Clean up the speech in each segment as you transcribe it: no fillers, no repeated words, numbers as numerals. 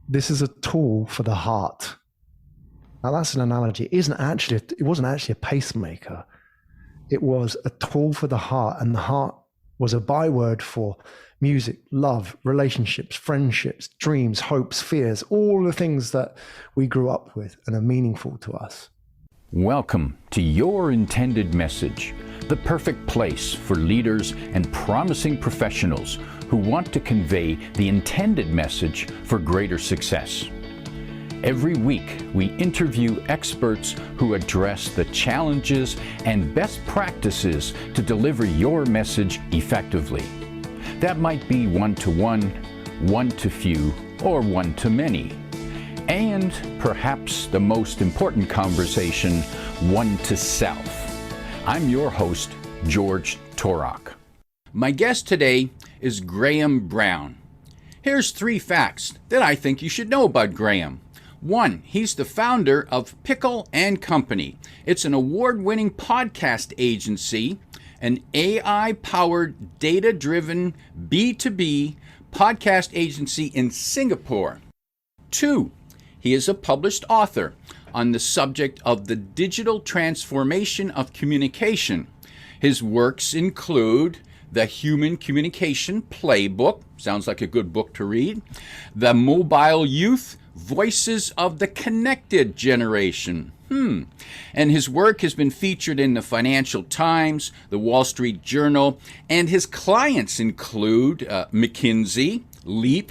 this is a tool for the heart. Now that's an analogy. It wasn't actually a pacemaker. It was a tool for the heart, and the heart was a byword for music, love, relationships, friendships, dreams, hopes, fears, all the things that we grew up with and are meaningful to us. Welcome to Your Intended Message, the perfect place for leaders and promising professionals who want to convey the intended message for greater success. Every week, we interview experts who address the challenges and best practices to deliver your message effectively. That might be one-to-one, one-to-few, or one-to-many. And perhaps the most important conversation, one-to-self. I'm your host, George Torok. My guest today is Graham Brown. Here's 3 facts that I think you should know about Graham. 1, he's the founder of Pikkal Co. It's an award-winning podcast agency, an AI-powered, data-driven B2B podcast agency in Singapore. 2, he is a published author on the subject of the digital transformation of communication. His works include The Human Communication Playbook, sounds like a good book to read, The Mobile Youth, Voices of the Connected Generation. And his work has been featured in the Financial Times, the Wall Street Journal, and his clients include McKinsey, Leap,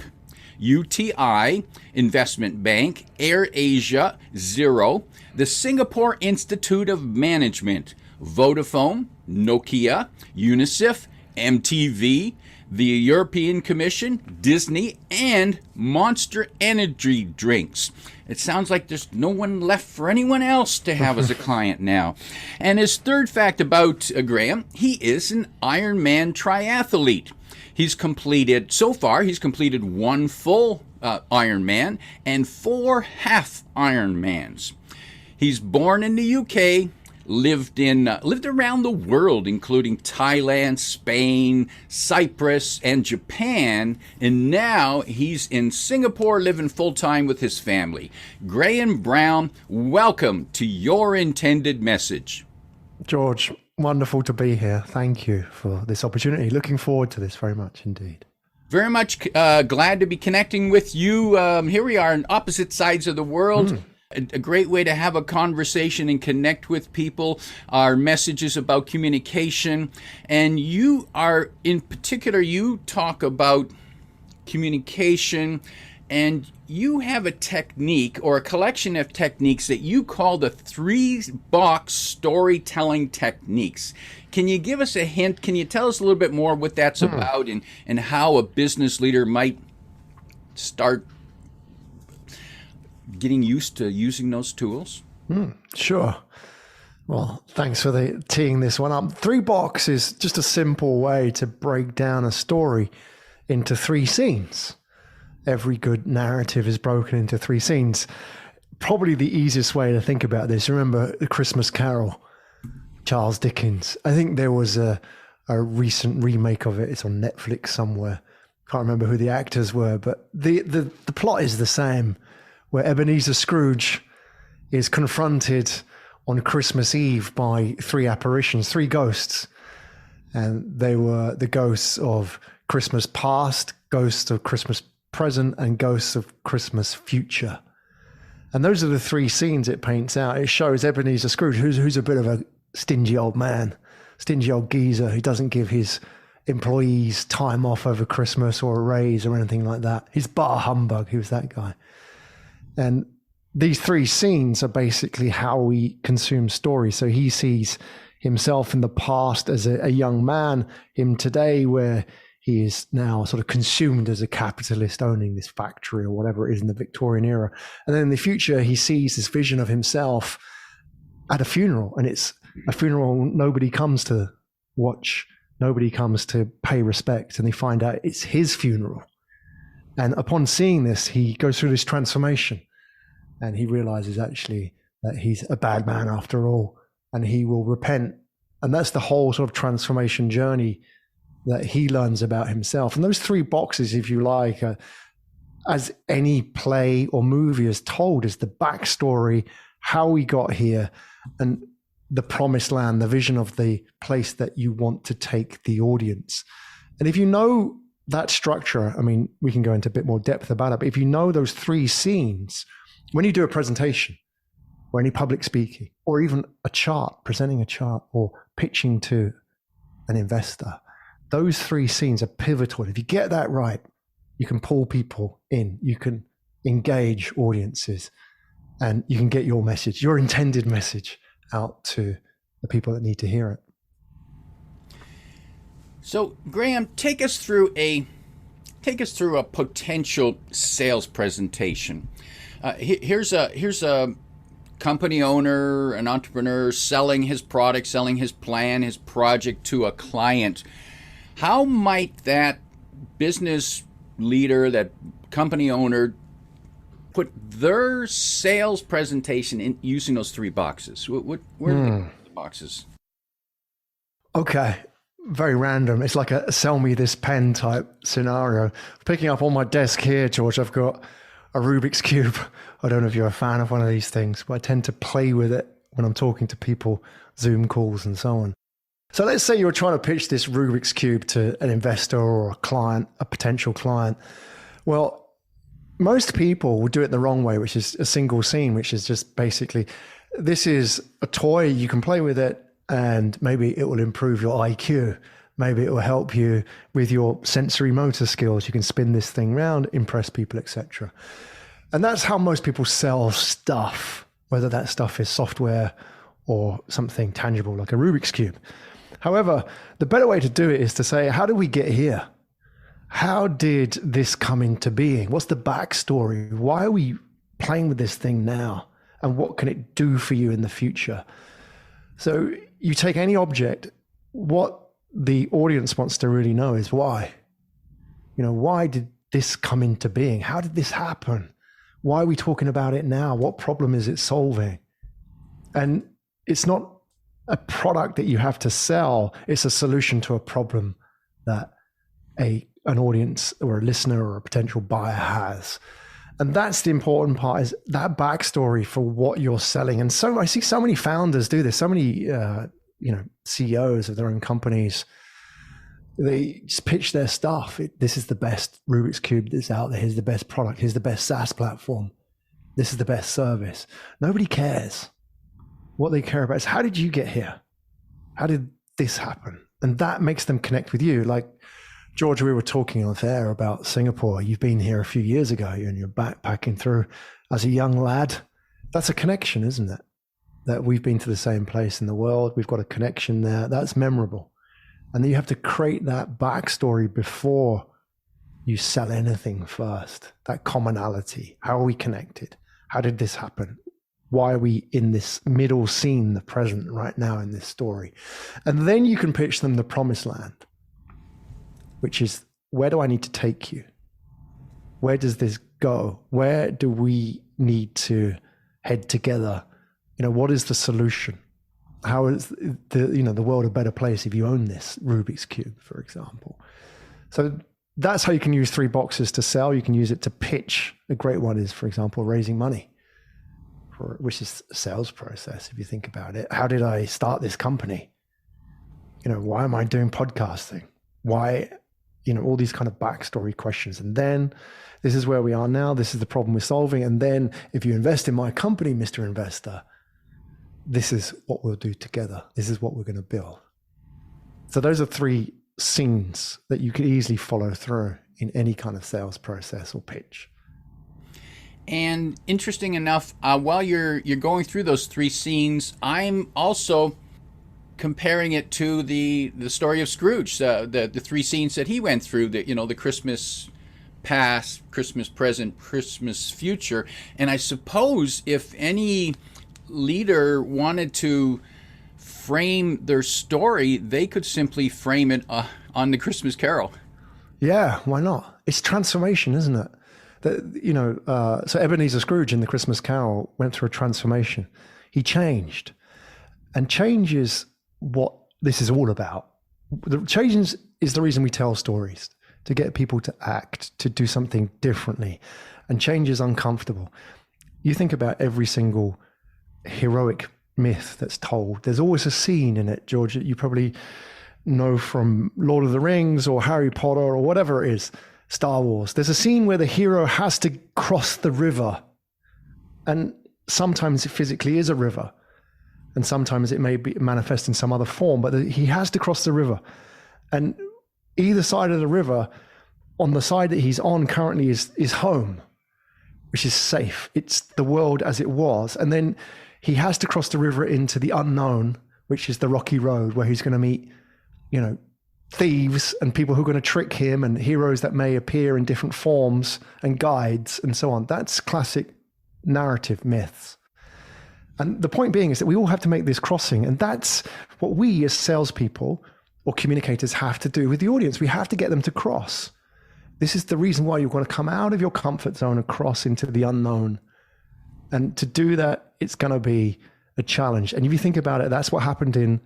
UTI, Investment Bank, AirAsia, Xero, the Singapore Institute of Management, Vodafone, Nokia, UNICEF, MTV, the European Commission, Disney, and Monster Energy drinks. It sounds like there's no one left for anyone else to have as a client now. And his 3rd fact about Graham, he is an Ironman triathlete. He's completed 1 full Ironman and 4 half Ironmans. He's born in the UK, lived around the world, including Thailand, Spain, Cyprus, and Japan, and now he's in Singapore living full-time with his family. Graham Brown, welcome to Your Intended Message. George, wonderful to be here. Thank you for this opportunity. Looking forward to this very much indeed. Very much glad to be connecting with you. Here we are on opposite sides of the world. A great way to have a conversation and connect with people. Our messages about communication. And you are, in particular, you talk about communication, and you have a technique or a collection of techniques that you call the 3-box storytelling techniques. Can you give us a hint? Can you tell us a little bit more what that's about and how a business leader might start getting used to using those tools? Sure. Well, thanks for teeing this one up. 3 box is just a simple way to break down a story into 3 scenes. Every good narrative is broken into 3 scenes. Probably the easiest way to think about this, remember The Christmas Carol, Charles Dickens. I think there was a recent remake of it. It's on Netflix somewhere. Can't remember who the actors were, but the plot is the same, where Ebenezer Scrooge is confronted on Christmas Eve by 3 apparitions, 3 ghosts. And they were the ghosts of Christmas past, ghosts of Christmas present, and ghosts of Christmas future. And those are the 3 scenes it paints out. It shows Ebenezer Scrooge, who's a bit of a stingy old man, stingy old geezer who doesn't give his employees time off over Christmas or a raise or anything like that. He's Bah Humbug. He was that guy. And these 3 scenes are basically how we consume stories. So he sees himself in the past as a young man, him today where he is now sort of consumed as a capitalist owning this factory or whatever it is in the Victorian era. And then in the future, he sees this vision of himself at a funeral, and it's a funeral nobody comes to watch, nobody comes to pay respect, and they find out it's his funeral. And upon seeing this, he goes through this transformation, and he realizes actually that he's a bad man after all, and he will repent. And that's the whole sort of transformation journey that he learns about himself. And those 3 boxes, if you like, are as any play or movie is told, is the backstory, how we got here, and the promised land, the vision of the place that you want to take the audience. And if you know that structure, I mean, we can go into a bit more depth about it, but if you know those three scenes, when you do a presentation or any public speaking, or even a chart, presenting a chart or pitching to an investor, those three scenes are pivotal. If you get that right, you can pull people in, you can engage audiences, and you can get your message, your intended message, out to the people that need to hear it. So, Graham, take us through a potential sales presentation. Here's a company owner, an entrepreneur selling his product, selling his plan, his project to a client. How might that business leader, that company owner, put their sales presentation in using those three boxes? Where are the boxes? Okay, very random. It's like a sell me this pen type scenario. Picking up on my desk here, George, I've got a Rubik's Cube. I don't know if you're a fan of one of these things, but I tend to play with it when I'm talking to people, Zoom calls and so on. So let's say you're trying to pitch this Rubik's Cube to an investor or a client, a potential client. Well, most people will do it the wrong way, which is a single scene, which is just basically, this is a toy, you can play with it, and maybe it will improve your IQ. Maybe it will help you with your sensory motor skills. You can spin this thing around, impress people, etc. And that's how most people sell stuff, whether that stuff is software or something tangible like a Rubik's Cube. However, the better way to do it is to say, how did we get here? How did this come into being? What's the backstory? Why are we playing with this thing now? And what can it do for you in the future? So you take any object, what the audience wants to really know is why. Why did this come into being? How did this happen? Why are we talking about it now? What problem is it solving? And it's not a product that you have to sell. It's a solution to a problem that an audience or a listener or a potential buyer has. And that's the important part, is that backstory for what you're selling. And so I see so many founders do this, so many CEOs of their own companies. They just pitch their stuff. This is the best Rubik's Cube that's out there. Here's the best product. Here's the best SaaS platform. This is the best service. Nobody cares. What they care about is, how did you get here? How did this happen? And that makes them connect with you. Like, George, we were talking on air about Singapore. You've been here a few years ago and you're backpacking through as a young lad. That's a connection, isn't it? That we've been to the same place in the world. We've got a connection there. That's memorable. And then you have to create that backstory before you sell anything first. That commonality. How are we connected? How did this happen? Why are we in this middle scene, the present right now in this story? And then you can pitch them the promised land, which is, where do I need to take you? Where does this go? Where do we need to head together? What is the solution? How is the world a better place if you own this Rubik's Cube, for example? So that's how you can use three boxes to sell. You can use it to pitch. A great one is, for example, raising money, which is a sales process, if you think about it. How did I start this company? Why am I doing podcasting? Why, all these kind of backstory questions. And then this is where we are now. This is the problem we're solving. And then if you invest in my company, Mr. Investor, this is what we'll do together. This is what we're going to build. So those are three scenes that you could easily follow through in any kind of sales process or pitch. And interesting enough, while you're going through those three scenes, I'm also comparing it to the story of Scrooge, the three scenes that he went through, the Christmas past, Christmas present, Christmas future. And I suppose if any leader wanted to frame their story, they could simply frame it on the Christmas Carol. Yeah, why not? It's transformation, isn't it? So Ebenezer Scrooge in the Christmas Carol went through a transformation. He changed. And change is what this is all about. The change is the reason we tell stories. to get people to act, to do something differently. And change is uncomfortable. You think about every single heroic myth that's told. There's always a scene in it, George, that you probably know from Lord of the Rings or Harry Potter or whatever it is, Star Wars. There's a scene where the hero has to cross the river. And sometimes it physically is a river. And sometimes it may be manifest in some other form, but he has to cross the river. And either side of the river, on the side that he's on currently is home, which is safe. It's the world as it was. And then he has to cross the river into the unknown, which is the rocky road, where he's going to meet, thieves and people who are going to trick him, and heroes that may appear in different forms and guides and so on. That's classic narrative myths. And the point being is that we all have to make this crossing. And that's what we as salespeople or communicators have to do with the audience. We have to get them to cross. This is the reason why you're going to come out of your comfort zone and cross into the unknown. And to do that, it's going to be a challenge. And if you think about it, that's what happened in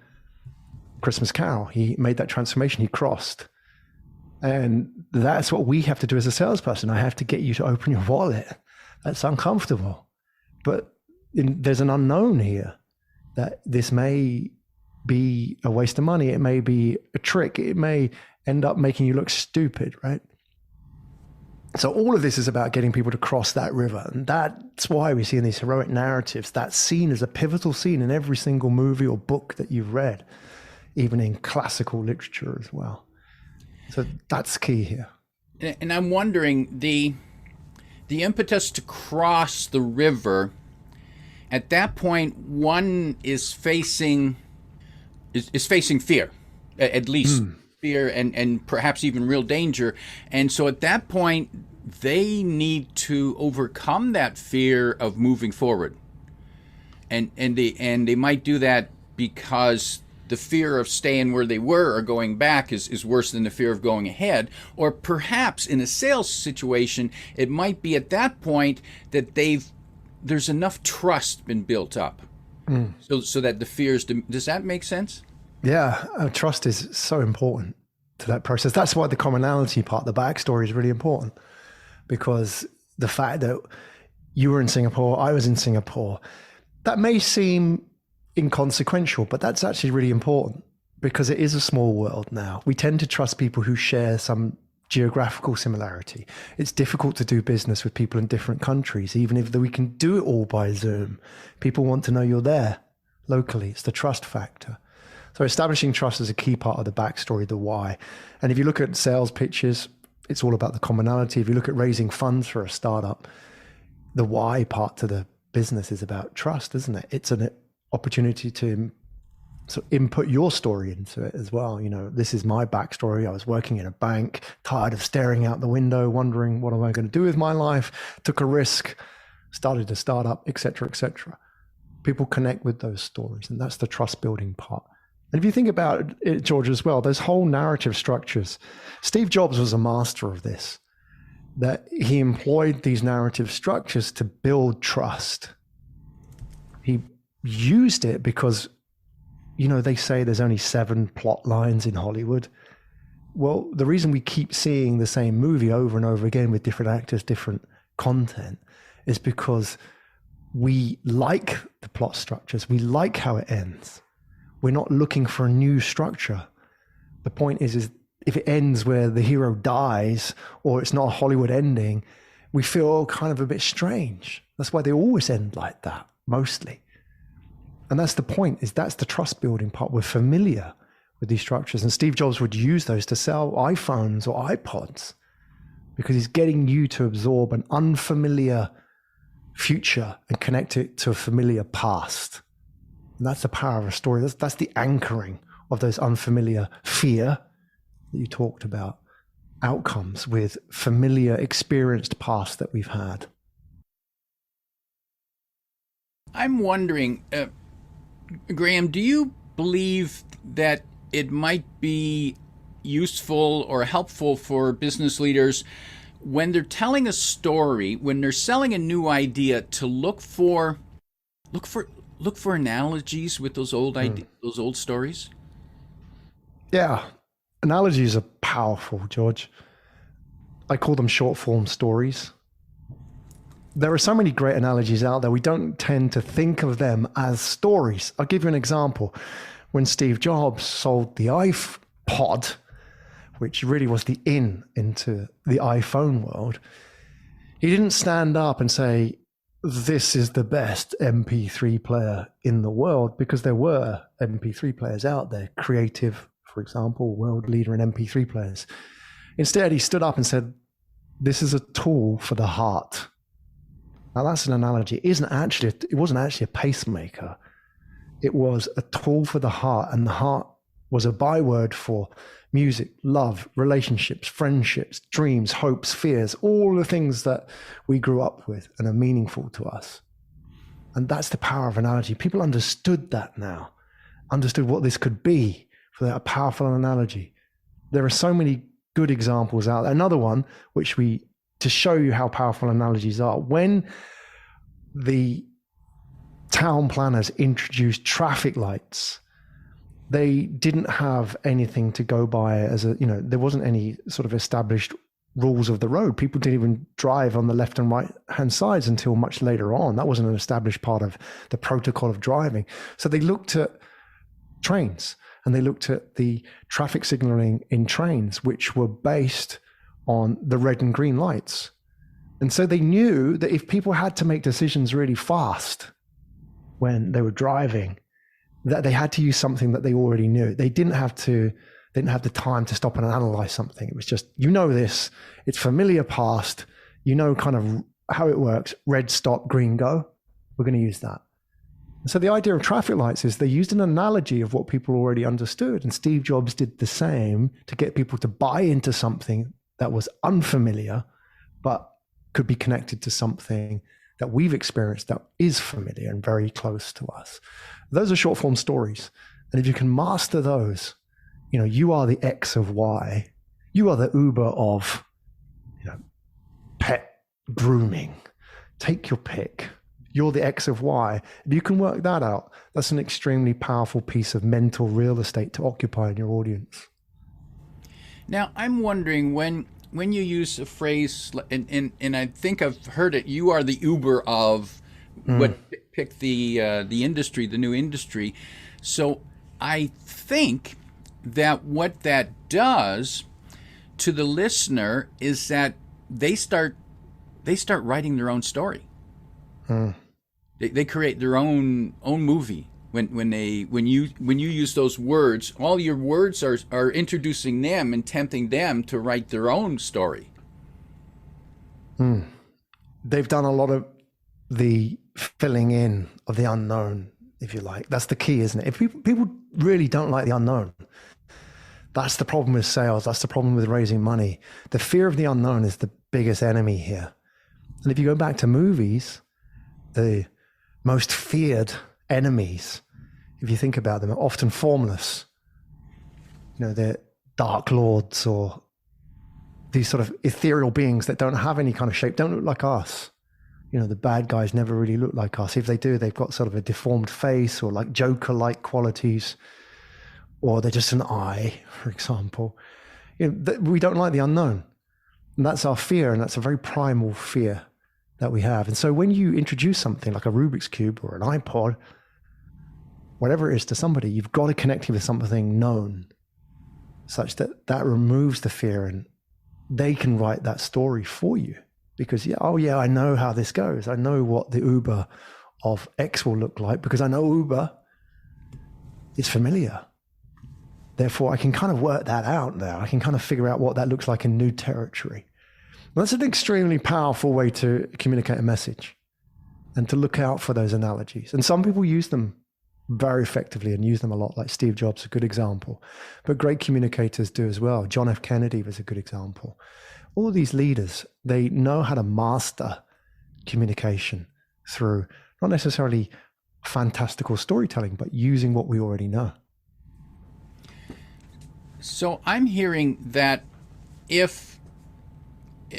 Christmas Carol. He made that transformation. He crossed. And that's what we have to do as a salesperson. I have to get you to open your wallet. That's uncomfortable. But there's an unknown here, that this may be a waste of money. It may be a trick. It may end up making you look stupid, right? So all of this is about getting people to cross that river. And that's why we see in these heroic narratives, that scene is a pivotal scene in every single movie or book that you've read, even in classical literature as well. So that's key here. And I'm wondering, the impetus to cross the river, at that point, one is facing fear, at least fear and perhaps even real danger. And so at that point, they need to overcome that fear of moving forward. And they might do that because the fear of staying where they were or going back is worse than the fear of going ahead. Or perhaps in a sales situation, it might be at that point that there's enough trust been built up, so that the fears. Does that make sense? Yeah, trust is so important to that process. That's why the commonality part, the backstory, is really important, because the fact that you were in Singapore, I was in Singapore, that may seem inconsequential, but that's actually really important, because it is a small world now. We tend to trust people who share some geographical similarity. It's difficult to do business with people in different countries, even if we can do it all by Zoom. People want to know you're there locally. It's the trust factor. So establishing trust is a key part of the backstory, the why. And if you look at sales pitches, it's all about the commonality. If you look at raising funds for a startup, the why part to the business is about trust, isn't it? It's an opportunity to sort of input your story into it as well. This is my backstory. I was working in a bank, tired of staring out the window, wondering what am I going to do with my life, took a risk, started a startup, et cetera, et cetera. People connect with those stories, and that's the trust building part. And if you think about it, George, as well, there's whole narrative structures. Steve Jobs was a master of this, that he employed these narrative structures to build trust. He used it because, they say there's only 7 plot lines in Hollywood. Well, the reason we keep seeing the same movie over and over again with different actors, different content, is because we like the plot structures. We like how it ends. We're not looking for a new structure. The point is if it ends where the hero dies, or it's not a Hollywood ending, we feel kind of a bit strange. That's why they always end like that, mostly. And that's the point, is that's the trust building part. We're familiar with these structures. And Steve Jobs would use those to sell iPhones or iPods, because he's getting you to absorb an unfamiliar future and connect it to a familiar past. And that's the power of a story. That's the anchoring of those unfamiliar fear that you talked about, outcomes with familiar, experienced past that we've had. I'm wondering, Graham, do you believe that it might be useful or helpful for business leaders when they're telling a story, when they're selling a new idea, to look for analogies with those old those old stories? Yeah, analogies are powerful, George. I call them short form stories. There are so many great analogies out there. We don't tend to think of them as stories. I'll give you an example. When Steve Jobs sold the iPod, which really was the into the iPhone world, he didn't stand up and say, this is the best MP3 player in the world, because there were MP3 players out there. Creative, for example, world leader in MP3 players. Instead, he stood up and said, this is a tool for the heart. Now that's an analogy. It wasn't actually a pacemaker. It was a tool for the heart, and the heart was a byword for music, love, relationships, friendships, dreams, hopes, fears, all the things that we grew up with and are meaningful to us. And that's the power of analogy. People understood that now, understood what this could be for that powerful analogy. There are so many good examples out there. Another one, to show you how powerful analogies are, when the town planners introduced traffic lights, they didn't have anything to go by there wasn't any sort of established rules of the road. People didn't even drive on the left and right hand sides until much later on. That wasn't an established part of the protocol of driving. So they looked at trains, and they looked at the traffic signaling in trains, which were based on the red and green lights. And so they knew that if people had to make decisions really fast when they were driving, that they had to use something that they already knew. They didn't have the time to stop and analyze something. It was just, this, it's familiar past, kind of how it works. Red stop, green go. We're going to use that. So the idea of traffic lights is they used an analogy of what people already understood. And Steve Jobs did the same to get people to buy into something that was unfamiliar, but could be connected to something that we've experienced that is familiar and very close to us. Those are short form stories. And if you can master those, you are the X of Y. You are the Uber of, pet grooming. Take your pick. You're the X of Y. If you can work that out, that's an extremely powerful piece of mental real estate to occupy in your audience. Now, I'm wondering when you use a phrase, and I think I've heard it, you are the Uber of pick the industry, the new industry. So I think that what that does to the listener is that they start writing their own story. They create their own movie. When you use those words, all your words are introducing them and tempting them to write their own story. They've done a lot of the filling in of the unknown, if you like. That's the key, isn't it? If people really don't like the unknown, that's the problem with sales. That's the problem with raising money. The fear of the unknown is the biggest enemy here. And if you go back to movies, the most feared enemies, if you think about them, are often formless. They're dark lords or these sort of ethereal beings that don't have any kind of shape, don't look like us. The bad guys never really look like us. If they do, they've got sort of a deformed face or like Joker-like qualities, or they're just an eye, for example. We don't like the unknown. And that's our fear, and that's a very primal fear that we have. And so when you introduce something like a Rubik's Cube or an iPod, whatever it is to somebody, you've got to connect it with something known, such that removes the fear, and they can write that story for you. Because, I know how this goes. I know what the Uber of X will look like, because I know Uber is familiar. Therefore, I can kind of work that out now. I can kind of figure out what that looks like in new territory. That's an extremely powerful way to communicate a message and to look out for those analogies. And some people use them very effectively and use them a lot, like Steve Jobs, a good example. But great communicators do as well. John F. Kennedy was a good example. All these leaders, they know how to master communication through not necessarily fantastical storytelling, but using what we already know. So I'm hearing that if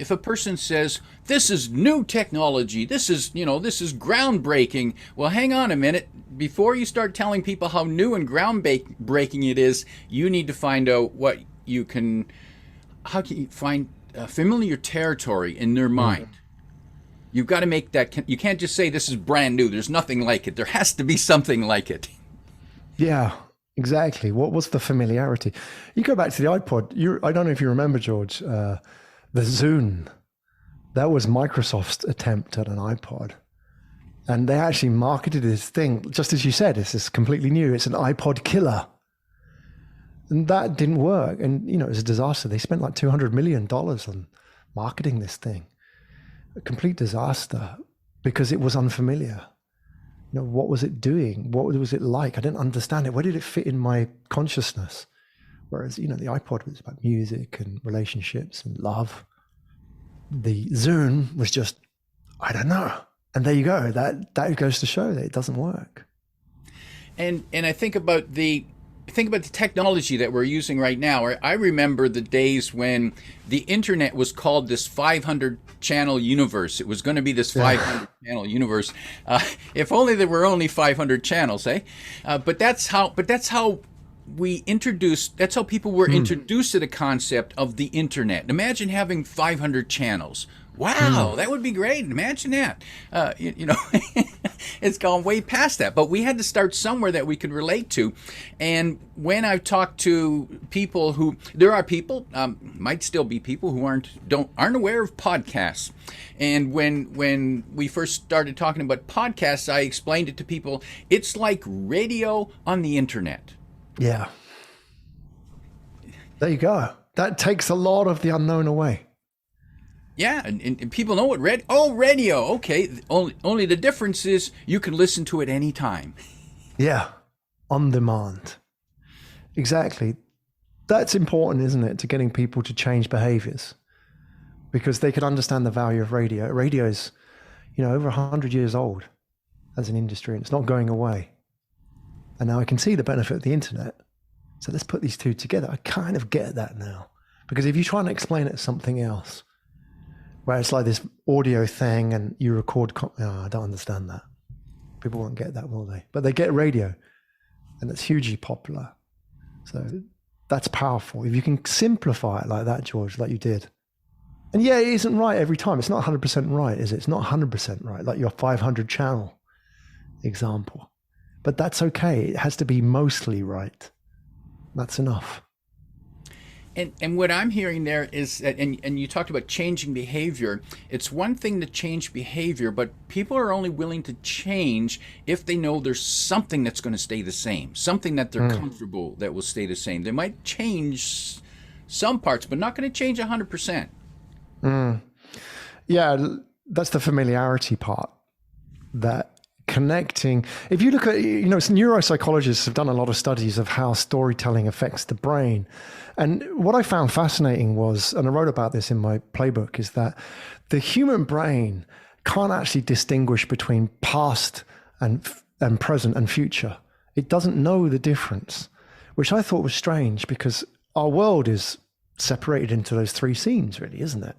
a person says, this is new technology, this is groundbreaking, well, hang on a minute. Before you start telling people how new and groundbreaking it is, you need to find out how can you find familiar territory in their mind. You've got to make that. You can't just say this is brand new. There's nothing like it. There has to be something like it. Yeah, exactly. What was the familiarity? You go back to the iPod. I don't know if you remember, George, the Zune. That was Microsoft's attempt at an iPod. And they actually marketed this thing, just as you said, this is completely new. It's an iPod killer. And that didn't work. And, it was a disaster. They spent like $200 million on marketing this thing. A complete disaster because it was unfamiliar. What was it doing? What was it like? I didn't understand it. Where did it fit in my consciousness? Whereas, the iPod was about music and relationships and love. The Zune was just, I don't know. And there you go. That goes to show that it doesn't work. And I think about the technology that we're using right now. I remember the days when the internet was called this 500 channel universe. It was going to be this 500 channel universe. If only there were only 500 channels, eh? But that's how people were introduced to the concept of the internet. Imagine having 500 channels. Wow, that would be great. Imagine that. It's gone way past that. But we had to start somewhere that we could relate to. And when I've talked to people there are people, might still be people who aren't aware of podcasts. And when we first started talking about podcasts, I explained it to people. It's like radio on the internet. Yeah. There you go. That takes a lot of the unknown away. Yeah, and people know what radio. Okay, only the difference is you can listen to it anytime. Yeah, on demand. Exactly. That's important, isn't it, to getting people to change behaviors, because they could understand the value of radio. Radio is, over 100 years old as an industry, and it's not going away. And now I can see the benefit of the internet. So let's put these two together. I kind of get that now, because if you try and explain it as something else, where it's like this audio thing and you record, I don't understand that. People won't get that, will they? But they get radio, and it's hugely popular. So that's powerful. If you can simplify it like that, George, like you did. And yeah, it isn't right every time. It's not 100% right, is it? It's not 100% right, like your 500 channel example. But that's okay. It has to be mostly right. That's enough. And what I'm hearing there is that, and you talked about changing behavior. It's one thing to change behavior, but people are only willing to change if they know there's something that's going to stay the same, something that they're comfortable that will stay the same. They might change some parts, but not going to change 100%. Yeah, that's the familiarity part. That connecting. If you look at, neuropsychologists have done a lot of studies of how storytelling affects the brain. And what I found fascinating was, and I wrote about this in my playbook, is that the human brain can't actually distinguish between past and present and future. It doesn't know the difference, which I thought was strange, because our world is separated into those three scenes, really, isn't it?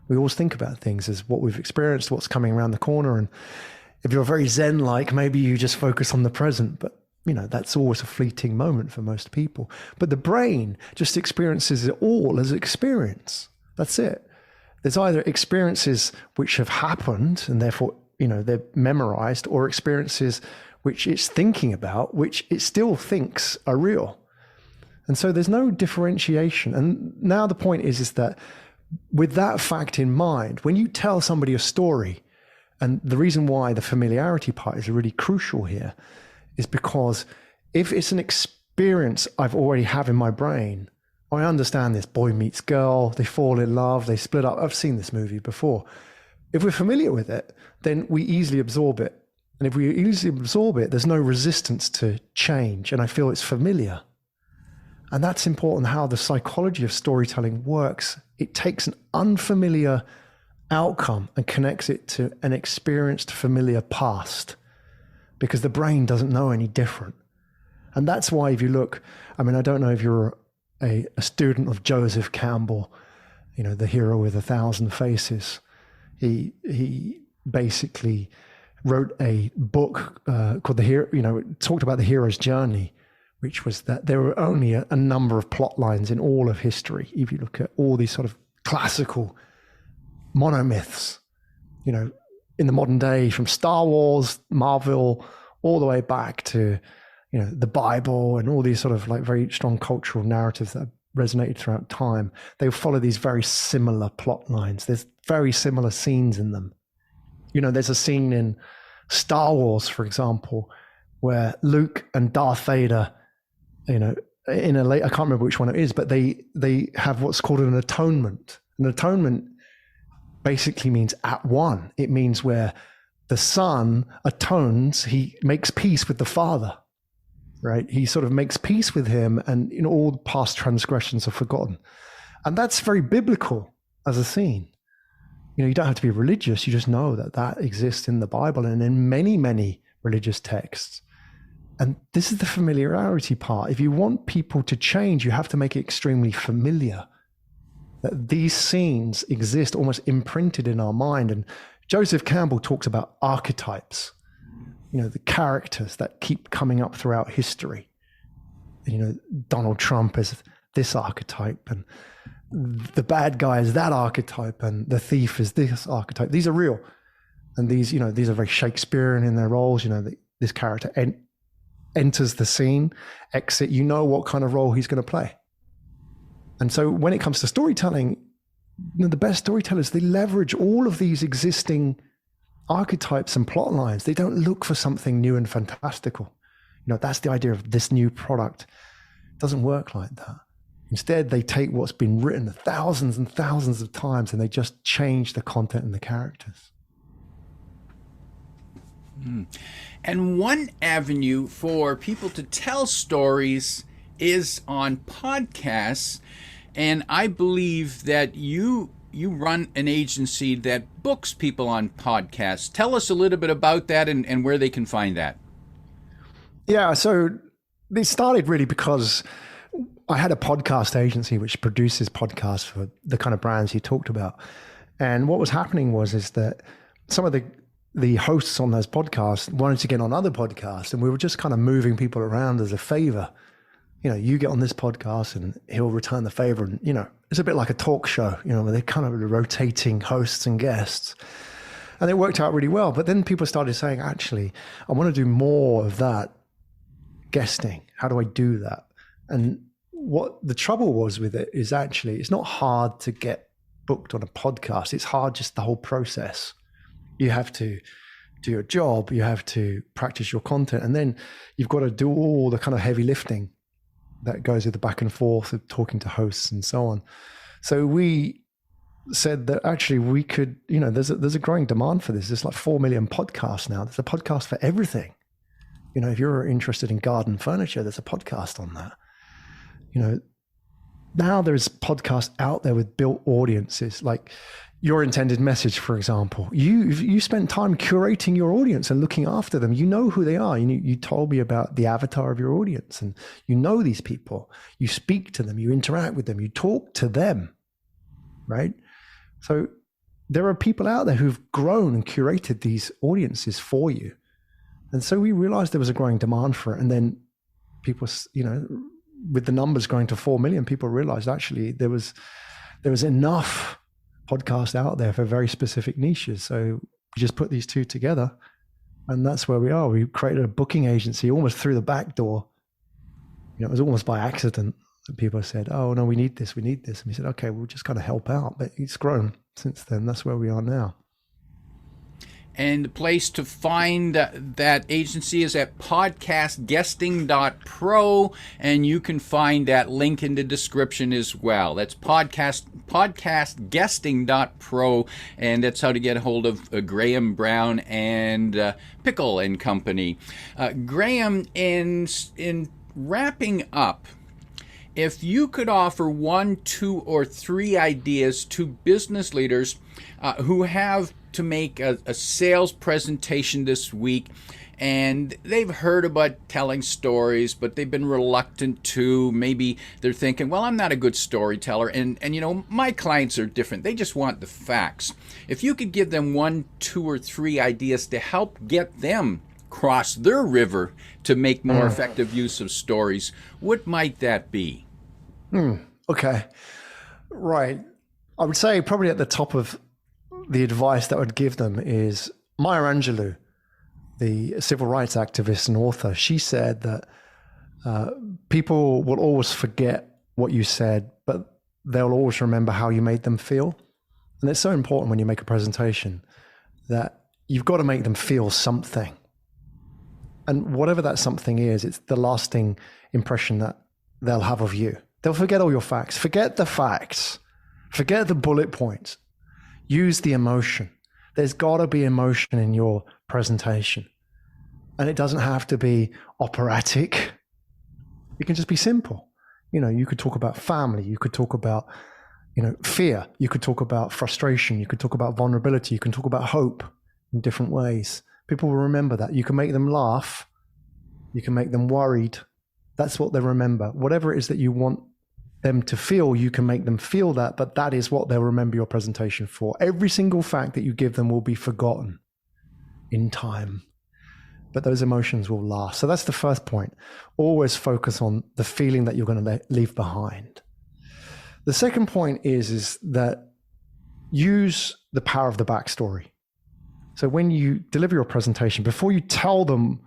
We always think about things as what we've experienced, what's coming around the corner. And if you're very Zen-like, maybe you just focus on the present, but that's always a fleeting moment for most people. But the brain just experiences it all as experience. That's it. There's either experiences which have happened and therefore, they're memorized, or experiences which it's thinking about, which it still thinks are real. And so there's no differentiation. And now the point is that with that fact in mind, when you tell somebody a story, and the reason why the familiarity part is really crucial here is because if it's an experience I've already have in my brain, I understand this boy meets girl, they fall in love, they split up. I've seen this movie before. If we're familiar with it, then we easily absorb it. And if we easily absorb it, there's no resistance to change. And I feel it's familiar. And that's important, how the psychology of storytelling works. It takes an unfamiliar outcome and connects it to an experienced familiar past, because the brain doesn't know any different. And that's why if you look, I don't know if you're a student of Joseph Campbell, the hero with 1,000 faces. He basically wrote a book called The Hero, it talked about the hero's journey, which was that there were only a number of plot lines in all of history. If you look at all these sort of classical monomyths, you know, in the modern day, from Star Wars, Marvel, all the way back to, you know, the Bible and all these sort of like very strong cultural narratives that have resonated throughout time. They follow these very similar plot lines. There's very similar scenes in them. You know, there's a scene in Star Wars, for example, where Luke and Darth Vader, you know, in a late, I can't remember which one it is, but they have what's called an atonement. An atonement basically means at one. It means where the son atones, he makes peace with the father, right? He sort of makes peace with him, and you know, all past transgressions are forgotten. And that's very biblical as a scene. You know, you don't have to be religious. You just know that that exists in the Bible and in many, many religious texts. And this is the familiarity part. If you want people to change, you have to make it extremely familiar. That these scenes exist almost imprinted in our mind. And Joseph Campbell talks about archetypes, you know, the characters that keep coming up throughout history. You know, Donald Trump is this archetype, and the bad guy is that archetype, and the thief is this archetype. These are real. And these, you know, these are very Shakespearean in their roles. You know, this character enters the scene, exit, you know what kind of role he's going to play. And so when it comes to storytelling, you know, the best storytellers, they leverage all of these existing archetypes and plot lines. They don't look for something new and fantastical. You know, that's the idea of this new product. It doesn't work like that. Instead, they take what's been written thousands and thousands of times and they just change the content and the characters. And one avenue for people to tell stories is on podcasts. And I believe that you run an agency that books people on podcasts. Tell us a little bit about that and where they can find that. Yeah, so it started really because I had a podcast agency which produces podcasts for the kind of brands you talked about. And what was happening is that some of the hosts on those podcasts wanted to get on other podcasts, and we were just kind of moving people around as a favor. You know, you get on this podcast and he'll return the favor. And, you know, it's a bit like a talk show, you know, where they're kind of rotating hosts and guests. And it worked out really well. But then people started saying, actually, I want to do more of that guesting. How do I do that? And what the trouble was with it is actually, it's not hard to get booked on a podcast. It's hard, just the whole process. You have to do your job, you have to practice your content, and then you've got to do all the kind of heavy lifting that goes with the back and forth of talking to hosts and so on. So we said that actually we could, you know, there's a growing demand for this. There's like 4 million podcasts now. There's a podcast for everything. You know, if you're interested in garden furniture, there's a podcast on that. You know, now there's podcasts out there with built audiences, like Your Intended Message, for example. You spent time curating your audience and looking after them. You know who they are. You told me about the avatar of your audience, and you know these people. You speak to them, you interact with them, you talk to them, right? So there are people out there who've grown and curated these audiences for you. And so we realized there was a growing demand for it. And then people, you know, with the numbers going to 4 million, people realized actually there was enough podcasts out there for very specific niches. So we just put these two together, and that's where we are. We created a booking agency almost through the back door. You know, it was almost by accident that people said, "Oh no, we need this. And we said, "Okay, we'll just kind of help out." But it's grown since then. That's where we are now. And the place to find that agency is at podcastguesting.pro, and you can find that link in the description as well. That's podcastguesting.pro, and that's how to get a hold of Graham Brown and Pikkal and Company. Graham, in wrapping up, if you could offer 1, 2, or 3 ideas to business leaders who have to make a sales presentation this week, and they've heard about telling stories, but they've been reluctant to. Maybe they're thinking, well, I'm not a good storyteller, and you know, my clients are different. They just want the facts. If you could give them 1, 2, or 3 ideas to help get them cross their river to make more effective use of stories, what might that be? Okay. Right. I would say probably at the top of the advice that I would give them is Maya Angelou, the civil rights activist and author. She said that people will always forget what you said, but they'll always remember how you made them feel. And it's so important when you make a presentation that you've got to make them feel something. And whatever that something is, it's the lasting impression that they'll have of you. They'll forget all your facts. Forget the facts. Forget the bullet points. Use the emotion. There's got to be emotion in your presentation. And it doesn't have to be operatic. It can just be simple. You could talk about family. You could talk about, fear. You could talk about frustration. You could talk about vulnerability. You can talk about hope in different ways. People will remember that. You can make them laugh. You can make them worried. That's what they remember. Whatever it is that you want them to feel, you can make them feel that, but that is what they'll remember your presentation for. Every single fact that you give them will be forgotten in time, but those emotions will last. So that's the first point. Always focus on the feeling that you're going to leave behind. The second point is that use the power of the backstory. So when you deliver your presentation, before you tell them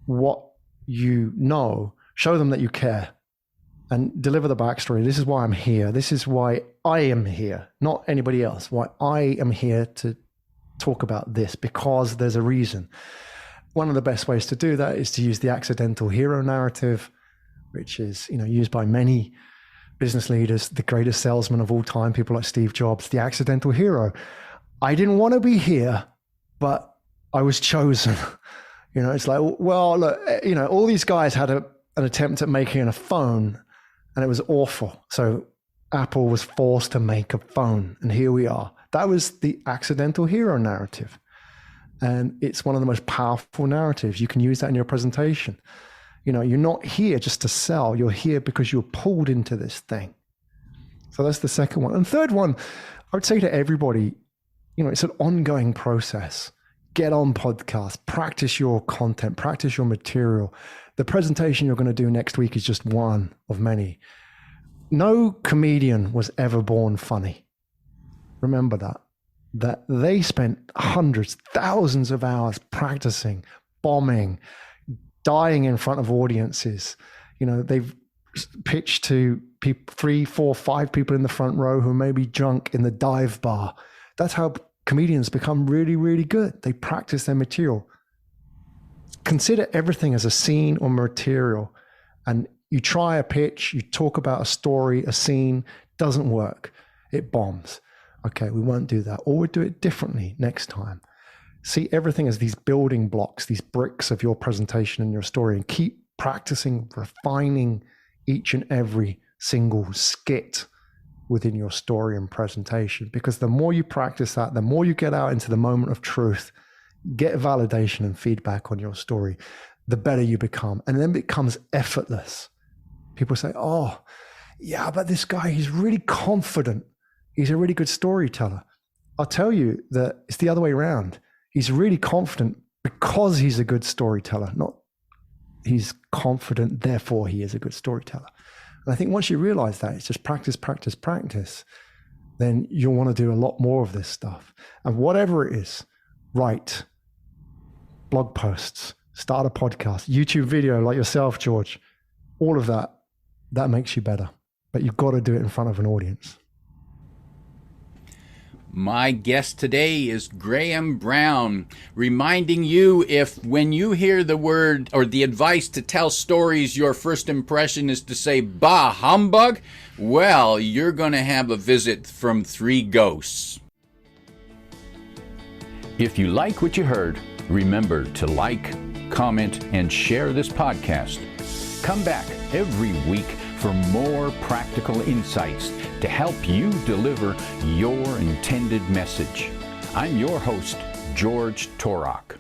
what you know, show them that you care and deliver the backstory. This is why I'm here. This is why I am here, not anybody else. Why I am here to talk about this, because there's a reason. One of the best ways to do that is to use the accidental hero narrative, which is, used by many business leaders, the greatest salesman of all time, people like Steve Jobs, the accidental hero. I didn't want to be here, but I was chosen. It's like, well, look, all these guys had an attempt at making a phone and it was awful. So Apple was forced to make a phone and here we are. That was the accidental hero narrative. And it's one of the most powerful narratives. You can use that in your presentation. You're not here just to sell. You're here because you're pulled into this thing. So that's the second one. And third one, I would say to everybody, it's an ongoing process. Get on podcasts, practice your content, practice your material. The presentation you're going to do next week is just one of many. No comedian was ever born funny. Remember that they spent hundreds, thousands of hours practicing, bombing, dying in front of audiences. They've pitched to 3, 4, 5 people in the front row who may be drunk in the dive bar. That's how comedians become really, really good. They practice their material. Consider everything as a scene or material. And you try a pitch, you talk about a story, a scene, doesn't work. It bombs. Okay, we won't do that. Or we'll do it differently next time. See everything as these building blocks, these bricks of your presentation and your story, and keep practicing, refining each and every single skit within your story and presentation. Because the more you practice that, the more you get out into the moment of truth, get validation and feedback on your story, the better you become. And then it becomes effortless. People say, oh, yeah, but this guy, he's really confident. He's a really good storyteller. I'll tell you that it's the other way around. He's really confident because he's a good storyteller, not he's confident, therefore he is a good storyteller. And I think once you realize that, it's just practice, practice, practice, then you'll want to do a lot more of this stuff. And whatever it is, write blog posts, start a podcast, YouTube video like yourself, George, all of that makes you better. But you've got to do it in front of an audience. My guest today is Graham Brown, reminding you when you hear the word or the advice to tell stories, your first impression is to say, Bah Humbug, well, you're going to have a visit from 3 ghosts. If you like what you heard, remember to like, comment, and share this podcast. Come back every week for more practical insights to help you deliver your intended message. I'm your host, George Torok.